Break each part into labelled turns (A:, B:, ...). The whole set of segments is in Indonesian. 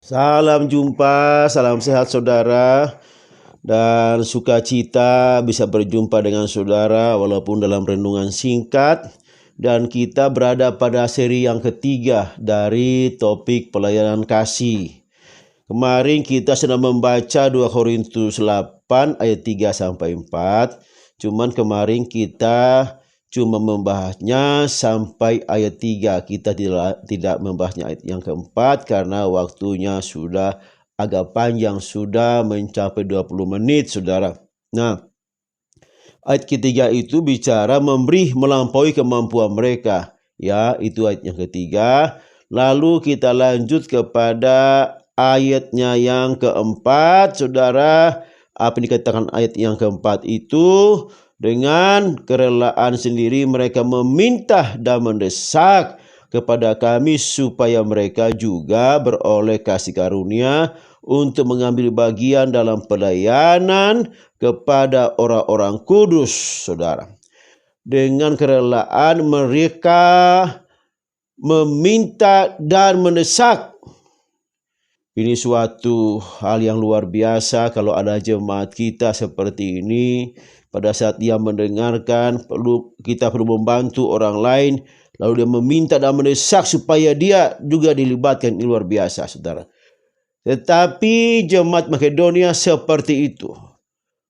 A: Salam jumpa, salam sehat saudara, dan sukacita bisa berjumpa dengan saudara walaupun dalam renungan singkat. Dan kita berada pada seri yang ketiga dari topik pelayanan kasih. Kemarin kita sedang membaca 2 Korintus 8 ayat 3 sampai 4. Cuman kemarin kita cuma membahasnya sampai ayat 3. Kita tidak membahasnya ayat yang keempat karena waktunya sudah agak panjang, sudah mencapai 20 menit saudara. Nah, ayat ketiga itu bicara memberi melampaui kemampuan mereka. Ya, itu ayat yang ketiga. Lalu kita lanjut kepada ayatnya yang keempat, saudara. Apa yang dikatakan ayat yang keempat itu? Dengan kerelaan sendiri mereka meminta dan mendesak kepada kami supaya mereka juga beroleh kasih karunia untuk mengambil bagian dalam pelayanan kepada orang-orang kudus, saudara. Dengan kerelaan mereka meminta dan mendesak. Ini suatu hal yang luar biasa kalau ada jemaat kita seperti ini. Pada saat dia mendengarkan, kita perlu membantu orang lain, lalu dia meminta dan mendesak supaya dia juga dilibatkan. Ini luar biasa, saudara. Tetapi jemaat Makedonia seperti itu.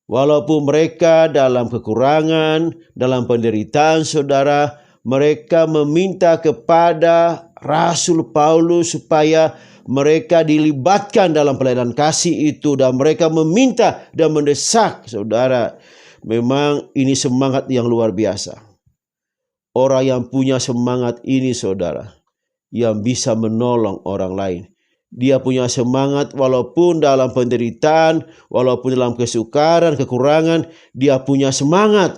A: Walaupun mereka dalam kekurangan, dalam penderitaan, saudara, mereka meminta kepada Rasul Paulus supaya mereka dilibatkan dalam pelayanan kasih itu, dan mereka meminta dan mendesak, saudara. Memang ini semangat yang luar biasa. Orang yang punya semangat ini, saudara, yang bisa menolong orang lain. Dia punya semangat walaupun dalam penderitaan, walaupun dalam kesukaran, kekurangan, dia punya semangat.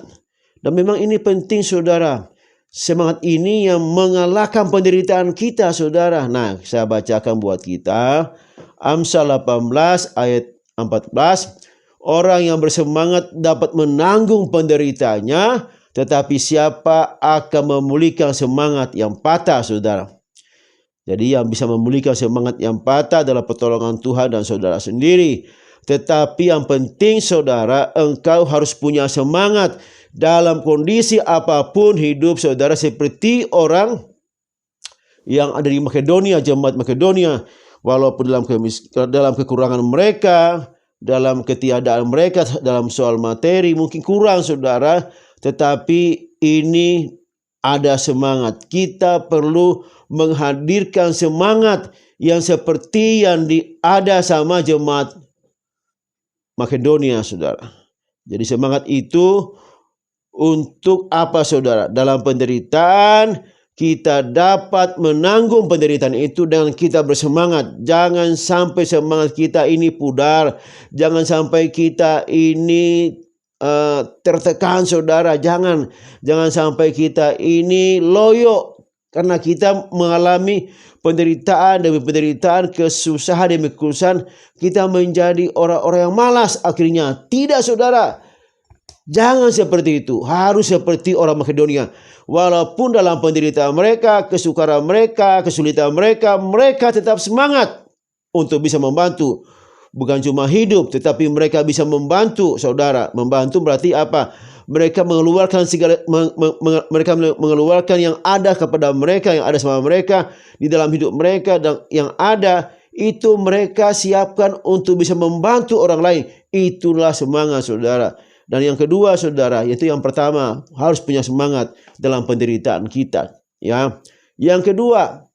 A: Dan memang ini penting, saudara. Semangat ini yang mengalahkan penderitaan kita, saudara. Nah, saya bacakan buat kita. Amsal 18 ayat 14. Orang yang bersemangat dapat menanggung penderitaannya, tetapi siapa akan memulihkan semangat yang patah, saudara. Jadi yang bisa memulihkan semangat yang patah adalah pertolongan Tuhan dan saudara sendiri. Tetapi yang penting, saudara, engkau harus punya semangat dalam kondisi apapun hidup saudara, seperti orang yang ada di Makedonia, jemaat Makedonia. Walaupun dalam kekurangan mereka, dalam ketiadaan mereka, dalam soal materi mungkin kurang, saudara, tetapi ini ada semangat. Kita perlu menghadirkan semangat yang seperti yang ada sama jemaat Makedonia, saudara. Jadi semangat itu untuk apa, saudara? Dalam penderitaan kita dapat menanggung penderitaan itu dengan kita bersemangat. Jangan sampai semangat kita ini pudar. Jangan sampai kita ini tertekan, saudara. Jangan sampai kita ini loyo karena kita mengalami penderitaan demi penderitaan, kesusahan demi kesusahan. Kita menjadi orang-orang yang malas akhirnya. Tidak, saudara. Jangan seperti itu. Harus seperti orang Makedonia. Walaupun dalam penderitaan mereka, kesukaran mereka, kesulitan mereka, mereka tetap semangat untuk bisa membantu. Bukan cuma hidup, tetapi mereka bisa membantu, saudara. Membantu berarti apa? Mereka mengeluarkan mereka mengeluarkan yang ada kepada mereka, yang ada sama mereka di dalam hidup mereka, dan yang ada itu mereka siapkan untuk bisa membantu orang lain. Itulah semangat, saudara. Dan yang kedua, saudara, yaitu yang pertama, harus punya semangat dalam penderitaan kita. Ya, yang kedua,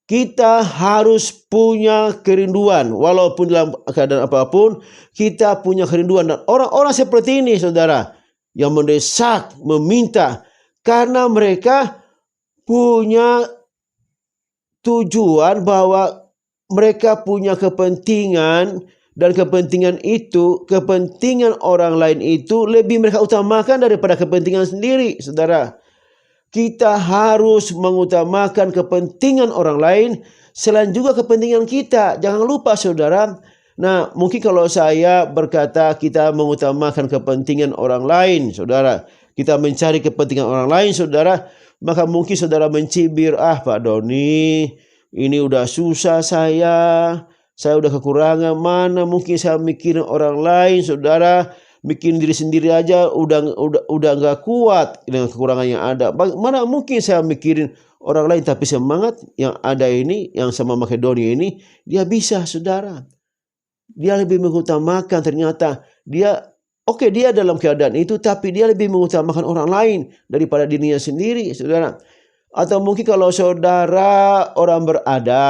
A: kita harus punya kerinduan. Walaupun dalam keadaan apapun, kita punya kerinduan. Dan orang-orang seperti ini, saudara, yang mendesak, meminta, karena mereka punya tujuan bahwa mereka punya kepentingan. Dan kepentingan itu, kepentingan orang lain itu lebih mereka utamakan daripada kepentingan sendiri, saudara. Kita harus mengutamakan kepentingan orang lain selain juga kepentingan kita. Jangan lupa, saudara. Nah, mungkin kalau saya berkata kita mengutamakan kepentingan orang lain, saudara, kita mencari kepentingan orang lain, saudara, maka mungkin saudara mencibir, Pak Doni, ini udah susah saya udah kekurangan, mana mungkin saya mikirin orang lain, saudara. Bikin diri sendiri aja udah nggak kuat dengan kekurangan yang ada. Mana mungkin saya mikirin orang lain, tapi semangat yang ada ini, yang sama Makedonia ini, dia bisa, saudara. Dia lebih mengutamakan, ternyata dia dia dalam keadaan itu, tapi dia lebih mengutamakan orang lain daripada dirinya sendiri, saudara. Atau mungkin kalau saudara orang berada,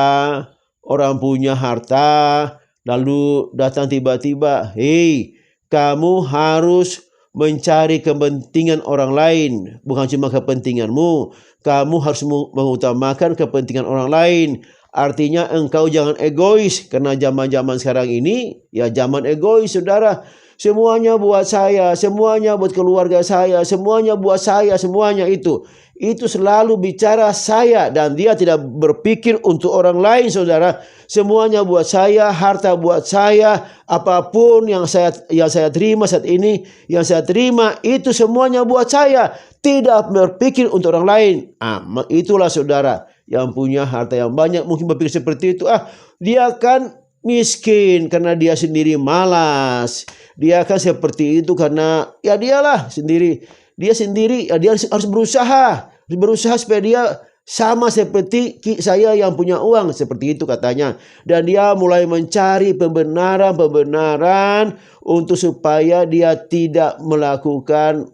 A: orang punya harta, lalu datang tiba-tiba, hei, kamu harus mencari kepentingan orang lain, bukan cuma kepentinganmu. Kamu harus mengutamakan kepentingan orang lain. Artinya engkau jangan egois, karena zaman-zaman sekarang ini ya zaman egois, saudara. Semuanya buat saya, semuanya buat keluarga saya, semuanya buat saya, semuanya itu selalu bicara saya, dan dia tidak berpikir untuk orang lain, saudara. Semuanya buat saya, harta buat saya, apapun yang saya terima saat ini, yang saya terima itu semuanya buat saya, tidak berpikir untuk orang lain. Itulah saudara yang punya harta yang banyak mungkin berpikir seperti itu. Dia kan miskin karena dia sendiri malas. Dia kan seperti itu karena ya dialah sendiri. Dia sendiri, ya dia harus berusaha supaya dia sama seperti saya yang punya uang, seperti itu katanya. Dan dia mulai mencari pembenaran untuk supaya dia tidak melakukan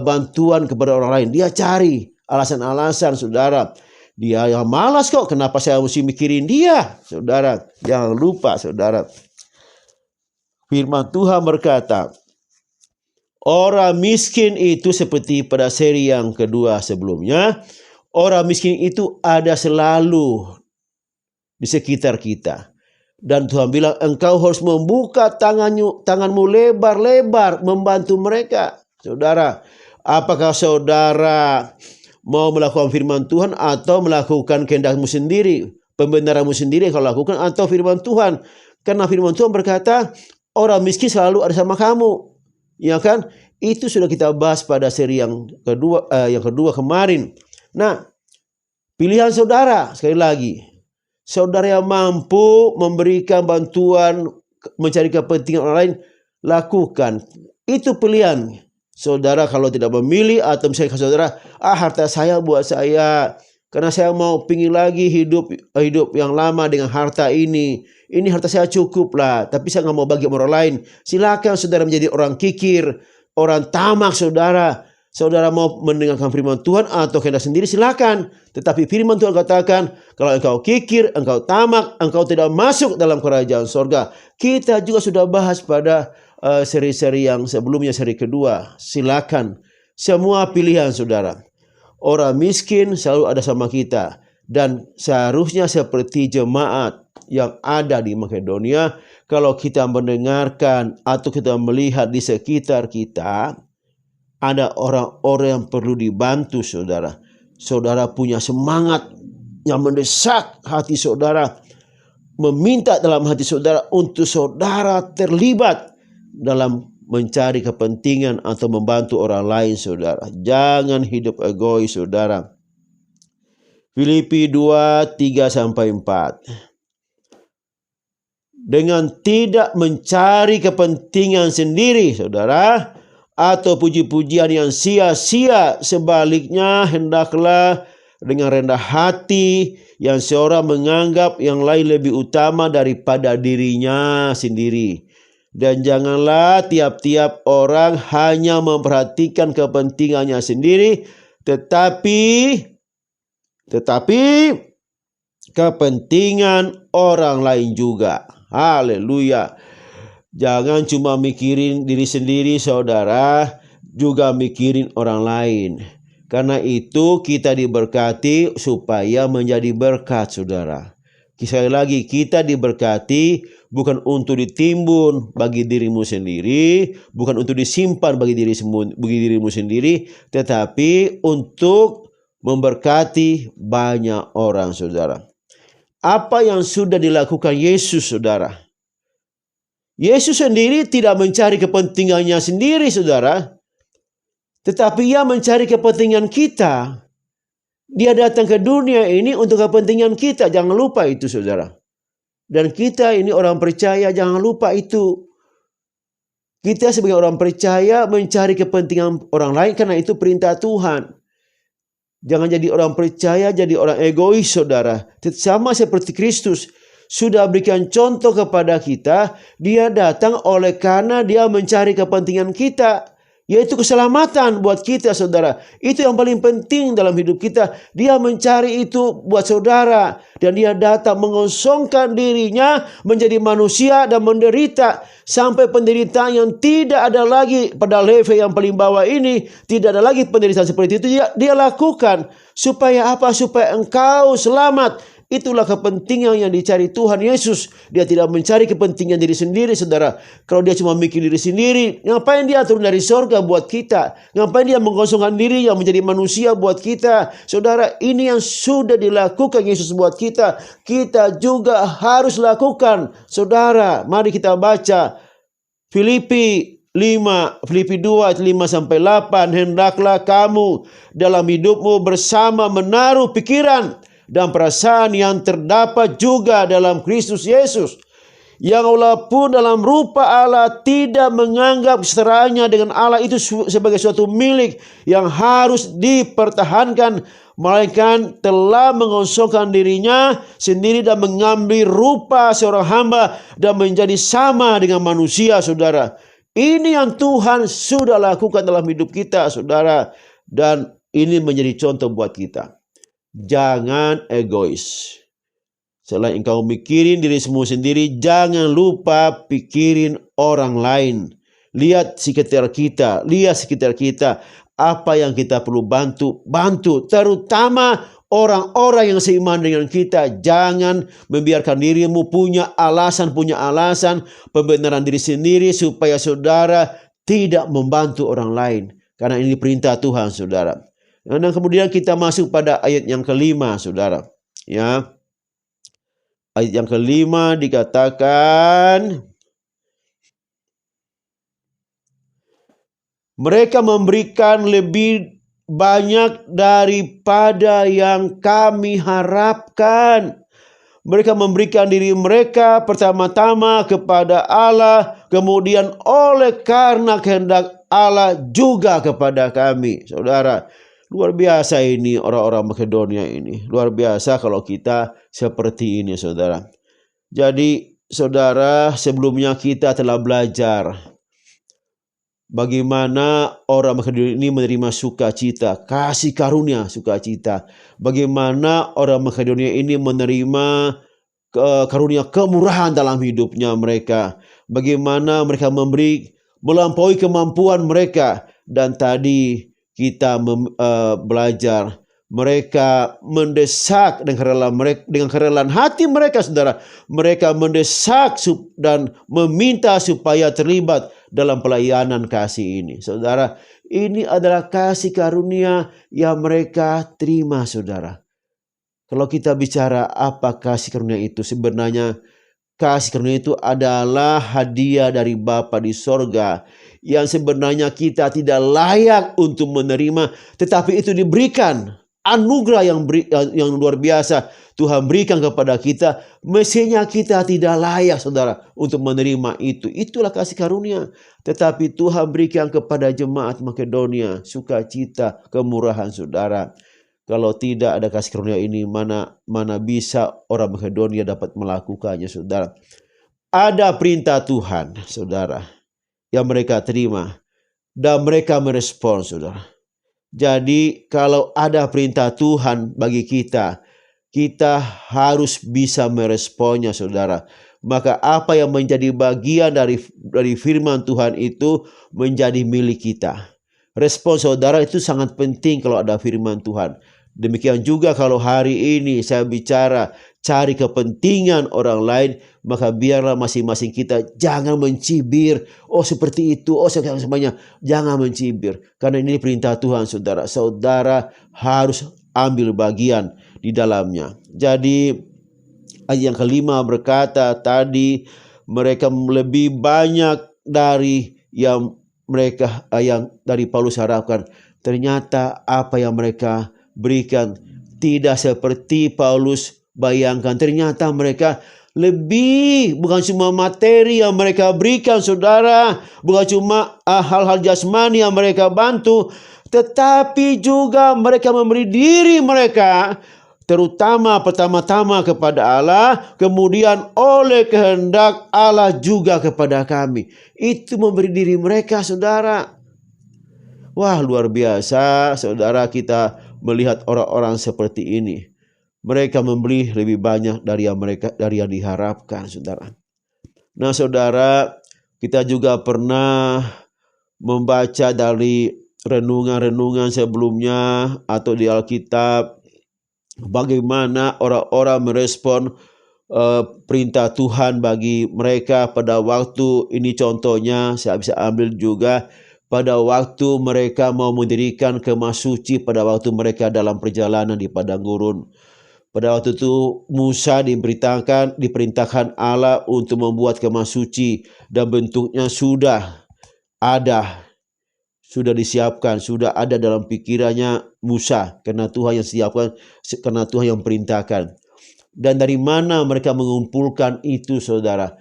A: bantuan kepada orang lain. Dia cari alasan-alasan, saudara. Dia yang malas kok, kenapa saya mesti mikirin dia, saudara. Jangan lupa, saudara. Firman Tuhan berkata, orang miskin itu seperti pada seri yang kedua sebelumnya. Orang miskin itu ada selalu di sekitar kita. Dan Tuhan bilang engkau harus membuka tanganmu lebar-lebar membantu mereka. Saudara, apakah saudara mau melakukan firman Tuhan atau melakukan kehendakmu sendiri, pembenaranmu sendiri yang kau lakukan, atau firman Tuhan? Karena firman Tuhan berkata orang miskin selalu ada sama kamu. Ya kan? Itu sudah kita bahas pada seri yang kedua kemarin. Nah, pilihan saudara sekali lagi. Saudara yang mampu memberikan bantuan, mencari kepentingan orang lain, lakukan. Itu pilihan. Saudara kalau tidak memilih, atau misalnya saudara, harta saya buat saya, karena saya mau pingin lagi hidup yang lama dengan harta ini. Ini harta saya cukup lah, tapi saya nggak mau bagi orang lain. Silakan saudara menjadi orang kikir, orang tamak, saudara. Saudara mau mendengarkan firman Tuhan atau kehendak sendiri, silakan. Tetapi firman Tuhan katakan, kalau engkau kikir, engkau tamak, engkau tidak masuk dalam kerajaan sorga. Kita juga sudah bahas pada seri-seri yang sebelumnya, seri kedua. Silakan. Semua pilihan, saudara. Orang miskin selalu ada sama kita. Dan seharusnya seperti jemaat yang ada di Makedonia, kalau kita mendengarkan atau kita melihat di sekitar kita, ada orang-orang yang perlu dibantu, saudara. Saudara punya semangat yang mendesak hati saudara, meminta dalam hati saudara untuk saudara terlibat dalam mencari kepentingan atau membantu orang lain, saudara. Jangan hidup egois, saudara. Filipi 2:3-4. Dengan tidak mencari kepentingan sendiri, saudara, atau puji-pujian yang sia-sia. Sebaliknya, hendaklah dengan rendah hati yang seorang menganggap yang lain lebih utama daripada dirinya sendiri. Dan janganlah tiap-tiap orang hanya memperhatikan kepentingannya sendiri, tetapi kepentingan orang lain juga. Haleluya. Jangan cuma mikirin diri sendiri, saudara, juga mikirin orang lain. Karena itu kita diberkati supaya menjadi berkat, saudara. Sekali lagi, kita diberkati bukan untuk ditimbun bagi dirimu sendiri, bukan untuk disimpan bagi dirimu sendiri, tetapi untuk memberkati banyak orang, saudara. Apa yang sudah dilakukan Yesus, saudara? Yesus sendiri tidak mencari kepentingannya sendiri, saudara. Tetapi ia mencari kepentingan kita. Dia datang ke dunia ini untuk kepentingan kita. Jangan lupa itu, saudara. Dan kita ini orang percaya, jangan lupa itu. Kita sebagai orang percaya mencari kepentingan orang lain karena itu perintah Tuhan. Jangan jadi orang percaya, jadi orang egois, saudara. Sama seperti Kristus sudah berikan contoh kepada kita. Dia datang oleh karena dia mencari kepentingan kita, yaitu keselamatan buat kita, saudara. Itu yang paling penting dalam hidup kita. Dia mencari itu buat saudara. Dan dia datang mengosongkan dirinya menjadi manusia dan menderita. Sampai penderitaan yang tidak ada lagi pada level yang paling bawah ini. Tidak ada lagi penderitaan seperti itu. Dia lakukan. Supaya apa? Supaya engkau selamat. Itulah kepentingan yang dicari Tuhan Yesus. Dia tidak mencari kepentingan diri sendiri, saudara. Kalau dia cuma mikir diri sendiri, ngapain dia turun dari sorga buat kita? Ngapain dia mengosongkan diri yang menjadi manusia buat kita? Saudara, ini yang sudah dilakukan Yesus buat kita. Kita juga harus lakukan. Saudara, mari kita baca Filipi 2 ayat 5-8. Hendaklah kamu dalam hidupmu bersama menaruh pikiran dan perasaan yang terdapat juga dalam Kristus Yesus, yang walaupun dalam rupa Allah tidak menganggap kesetaraannya dengan Allah itu sebagai suatu milik yang harus dipertahankan, melainkan telah mengosongkan dirinya sendiri dan mengambil rupa seorang hamba dan menjadi sama dengan manusia, saudara. Ini yang Tuhan sudah lakukan dalam hidup kita, saudara. Dan ini menjadi contoh buat kita. Jangan egois. Selain engkau mikirin dirimu sendiri, jangan lupa pikirin orang lain. Lihat sekitar kita, apa yang kita perlu bantu, terutama orang-orang yang seiman dengan kita. Jangan membiarkan dirimu punya alasan pembenaran diri sendiri supaya saudara tidak membantu orang lain. Karena ini perintah Tuhan, saudara. Dan kemudian kita masuk pada ayat yang kelima, saudara. Ya, ayat yang kelima dikatakan, mereka memberikan lebih banyak daripada yang kami harapkan. Mereka memberikan diri mereka pertama-tama kepada Allah, kemudian oleh karena kehendak Allah juga kepada kami, saudara. Luar biasa ini orang-orang Makedonia ini. Luar biasa kalau kita seperti ini, saudara. Jadi, saudara, sebelumnya kita telah belajar bagaimana orang Makedonia ini menerima sukacita, kasih karunia sukacita. Bagaimana orang Makedonia ini menerima karunia kemurahan dalam hidupnya mereka. Bagaimana mereka memberi melampaui kemampuan mereka. Dan tadi kita belajar mereka mendesak dengan kerelaan hati mereka, saudara. Mereka mendesak dan meminta supaya terlibat dalam pelayanan kasih ini, saudara. Ini adalah kasih karunia yang mereka terima, saudara. Kalau kita bicara apa kasih karunia itu, sebenarnya kasih karunia itu adalah hadiah dari Bapa di sorga yang sebenarnya kita tidak layak untuk menerima, tetapi itu diberikan. Anugerah yang luar biasa Tuhan berikan kepada kita. Mestinya kita tidak layak, saudara, untuk menerima itu. Itulah kasih karunia. Tetapi Tuhan berikan kepada jemaat Makedonia sukacita, kemurahan, saudara. Kalau tidak ada kasih karunia ini, mana bisa orang Makedonia dapat melakukannya, saudara. Ada perintah Tuhan, saudara, yang mereka terima dan mereka merespon, saudara. Jadi kalau ada perintah Tuhan bagi kita, kita harus bisa meresponnya, saudara. Maka apa yang menjadi bagian dari firman Tuhan itu menjadi milik kita. Respon saudara itu sangat penting kalau ada firman Tuhan. Demikian juga kalau hari ini saya bicara cari kepentingan orang lain, maka biarlah masing-masing kita jangan mencibir. Oh seperti itu, oh semuanya. Jangan mencibir. Karena ini perintah Tuhan, saudara. Saudara harus ambil bagian di dalamnya. Jadi ayat yang kelima berkata tadi, mereka lebih banyak dari yang dari Paulus harapkan. Ternyata apa yang mereka berikan Tidak seperti Paulus bayangkan. Ternyata mereka lebih, bukan cuma materi yang mereka berikan saudara, bukan cuma hal-hal jasmani yang mereka bantu, tetapi juga mereka memberi diri mereka, terutama pertama-tama kepada Allah, kemudian oleh kehendak Allah juga kepada kami. Itu memberi diri mereka saudara. Wah, luar biasa saudara, kita melihat orang-orang seperti ini. Mereka memberi lebih banyak dari yang diharapkan saudara. Nah saudara, kita juga pernah membaca dari renungan-renungan sebelumnya atau di Alkitab, bagaimana orang-orang merespon perintah Tuhan bagi mereka pada waktu ini. Contohnya saya bisa ambil juga pada waktu mereka mau mendirikan kemah suci, pada waktu mereka dalam perjalanan di padang gurun. Pada waktu itu Musa diperintahkan Allah untuk membuat kemah suci, dan bentuknya sudah ada, sudah disiapkan, sudah ada dalam pikirannya Musa, karena Tuhan yang siapkan, karena Tuhan yang perintahkan. Dan dari mana mereka mengumpulkan itu saudara?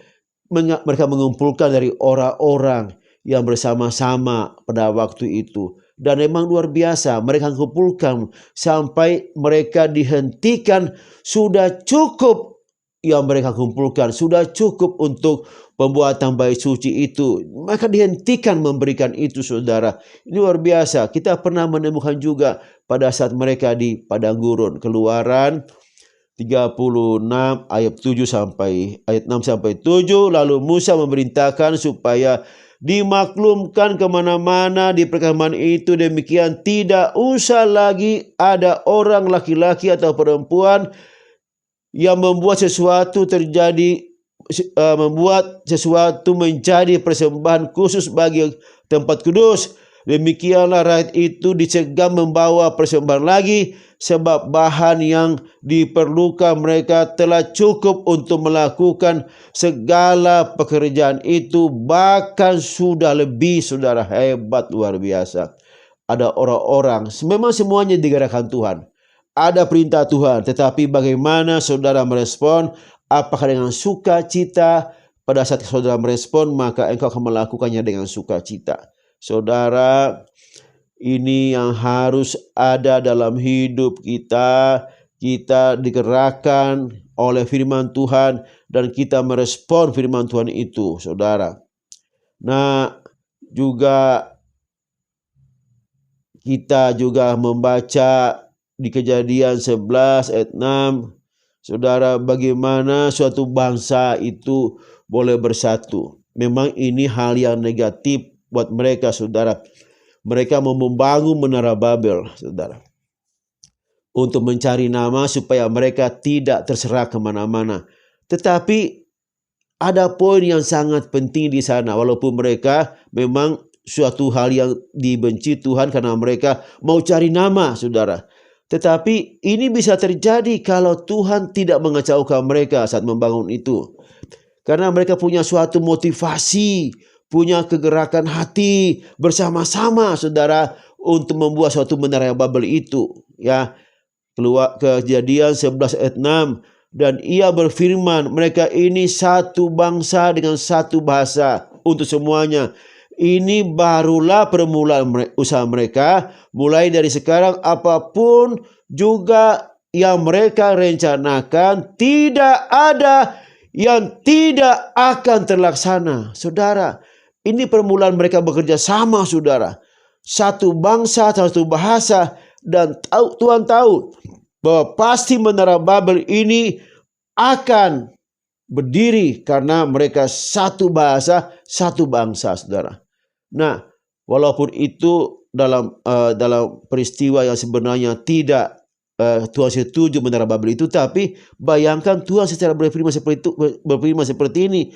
A: Mereka mengumpulkan dari orang-orang yang bersama-sama pada waktu itu. Dan memang luar biasa, mereka kumpulkan sampai mereka dihentikan. Sudah cukup yang mereka kumpulkan, sudah cukup untuk pembuatan bait suci itu. Maka dihentikan memberikan itu saudara. Ini luar biasa. Kita pernah menemukan juga pada saat mereka di padang gurun. Keluaran 36 ayat 6 sampai 7. Lalu Musa memerintahkan supaya dimaklumkan kemana-mana di perkemahan itu, demikian tidak usah lagi ada orang laki-laki atau perempuan yang membuat sesuatu menjadi persembahan khusus bagi tempat kudus. Demikianlah rakyat itu dicegah membawa persembahan lagi, sebab bahan yang diperlukan mereka telah cukup untuk melakukan segala pekerjaan itu, bahkan sudah lebih saudara. Hebat, luar biasa. Ada orang-orang, memang semuanya digerakkan Tuhan, ada perintah Tuhan, tetapi bagaimana saudara merespon? Apakah dengan sukacita? Pada saat saudara merespon, maka engkau akan melakukannya dengan sukacita. Saudara, ini yang harus ada dalam hidup kita. Kita digerakkan oleh firman Tuhan dan kita merespon firman Tuhan itu, saudara. Nah, kita juga membaca di Kejadian 11 ayat 6, saudara, bagaimana suatu bangsa itu boleh bersatu. Memang ini hal yang negatif buat mereka, saudara. Mereka mau membangun menara Babel, saudara, untuk mencari nama supaya mereka tidak terserah kemana-mana. Tetapi ada poin yang sangat penting di sana. Walaupun mereka memang suatu hal yang dibenci Tuhan karena mereka mau cari nama, saudara. Tetapi ini bisa terjadi kalau Tuhan tidak mengacaukan mereka saat membangun itu. Karena mereka punya suatu motivasi, punya kegerakan hati bersama-sama, saudara, untuk membuat suatu menara Babel itu. Ya, keluar Kejadian 11 ayat 6. Dan ia berfirman, mereka ini satu bangsa dengan satu bahasa untuk semuanya. Ini barulah permulaan usaha mereka. Mulai dari sekarang apapun juga yang mereka rencanakan, tidak ada yang tidak akan terlaksana. Saudara, ini permulaan mereka bekerja sama, saudara. Satu bangsa, satu bahasa. Dan Tuhan tahu bahwa pasti menara Babel ini akan berdiri karena mereka satu bahasa, satu bangsa, saudara. Nah, walaupun itu dalam peristiwa yang sebenarnya tidak Tuhan setuju menara Babel itu, tapi bayangkan Tuhan secara berfirman seperti ini.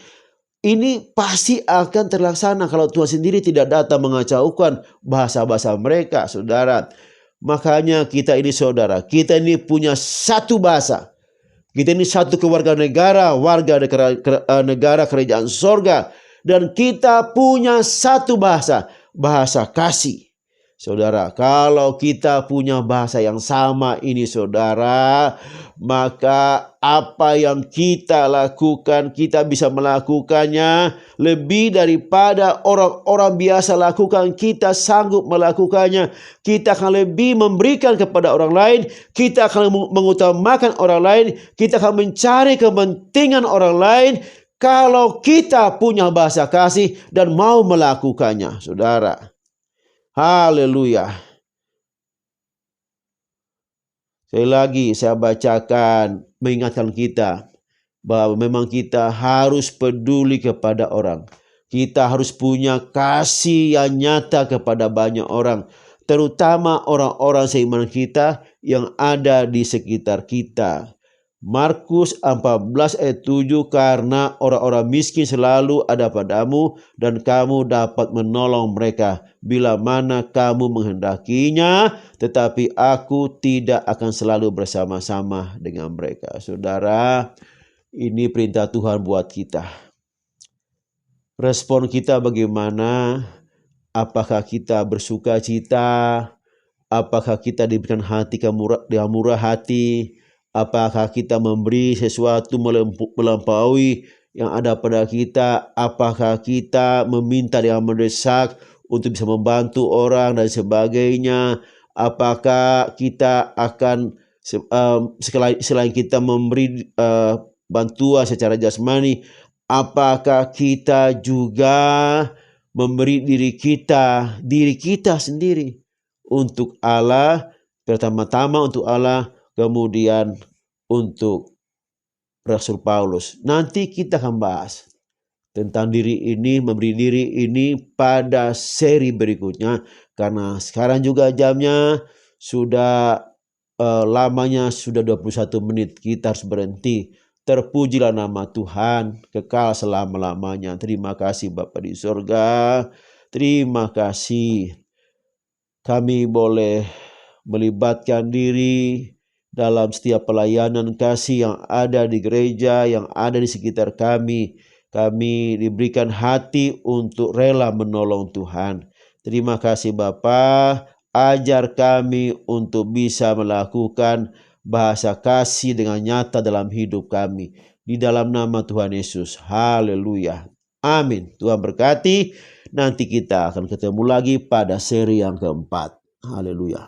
A: Ini pasti akan terlaksana kalau Tuhan sendiri tidak datang mengacaukan bahasa-bahasa mereka, saudara. Makanya kita ini, saudara, kita ini punya satu bahasa. Kita ini satu keluarga negara, warga negara kerajaan sorga. Dan kita punya satu bahasa, bahasa kasih. Saudara, kalau kita punya bahasa yang sama ini saudara, maka apa yang kita lakukan, kita bisa melakukannya lebih daripada orang-orang biasa lakukan. Kita sanggup melakukannya. Kita akan lebih memberikan kepada orang lain. Kita akan mengutamakan orang lain. Kita akan mencari kepentingan orang lain. Kalau kita punya bahasa kasih dan mau melakukannya, saudara. Haleluya. Sekali lagi saya bacakan, mengingatkan kita bahwa memang kita harus peduli kepada orang. Kita harus punya kasih yang nyata kepada banyak orang, terutama orang-orang seiman kita yang ada di sekitar kita. Markus 14 ayat 7, karena orang-orang miskin selalu ada padamu dan kamu dapat menolong mereka bila mana kamu menghendakinya, tetapi aku tidak akan selalu bersama-sama dengan mereka. Saudara, ini perintah Tuhan buat kita. Respon kita bagaimana? Apakah kita bersuka cita? Apakah kita diberikan hati yang murah hati? Apakah kita memberi sesuatu melampaui yang ada pada kita? Apakah kita meminta yang mendesak untuk bisa membantu orang dan sebagainya? Apakah kita akan selain kita memberi bantuan secara jasmani, apakah kita juga memberi diri kita sendiri untuk Allah, pertama-tama untuk Allah, kemudian untuk Rasul Paulus. Nanti kita akan bahas tentang diri ini, memberi diri ini pada seri berikutnya. Karena sekarang juga jamnya sudah lamanya sudah 21 menit. Kita harus berhenti. Terpujilah nama Tuhan kekal selama-lamanya. Terima kasih Bapa di surga. Terima kasih kami boleh melibatkan diri dalam setiap pelayanan kasih yang ada di gereja, yang ada di sekitar kami. Kami diberikan hati untuk rela menolong Tuhan. Terima kasih Bapa, ajar kami untuk bisa melakukan bahasa kasih dengan nyata dalam hidup kami. Di dalam nama Tuhan Yesus. Haleluya. Amin. Tuhan berkati. Nanti kita akan ketemu lagi pada seri yang keempat. Haleluya.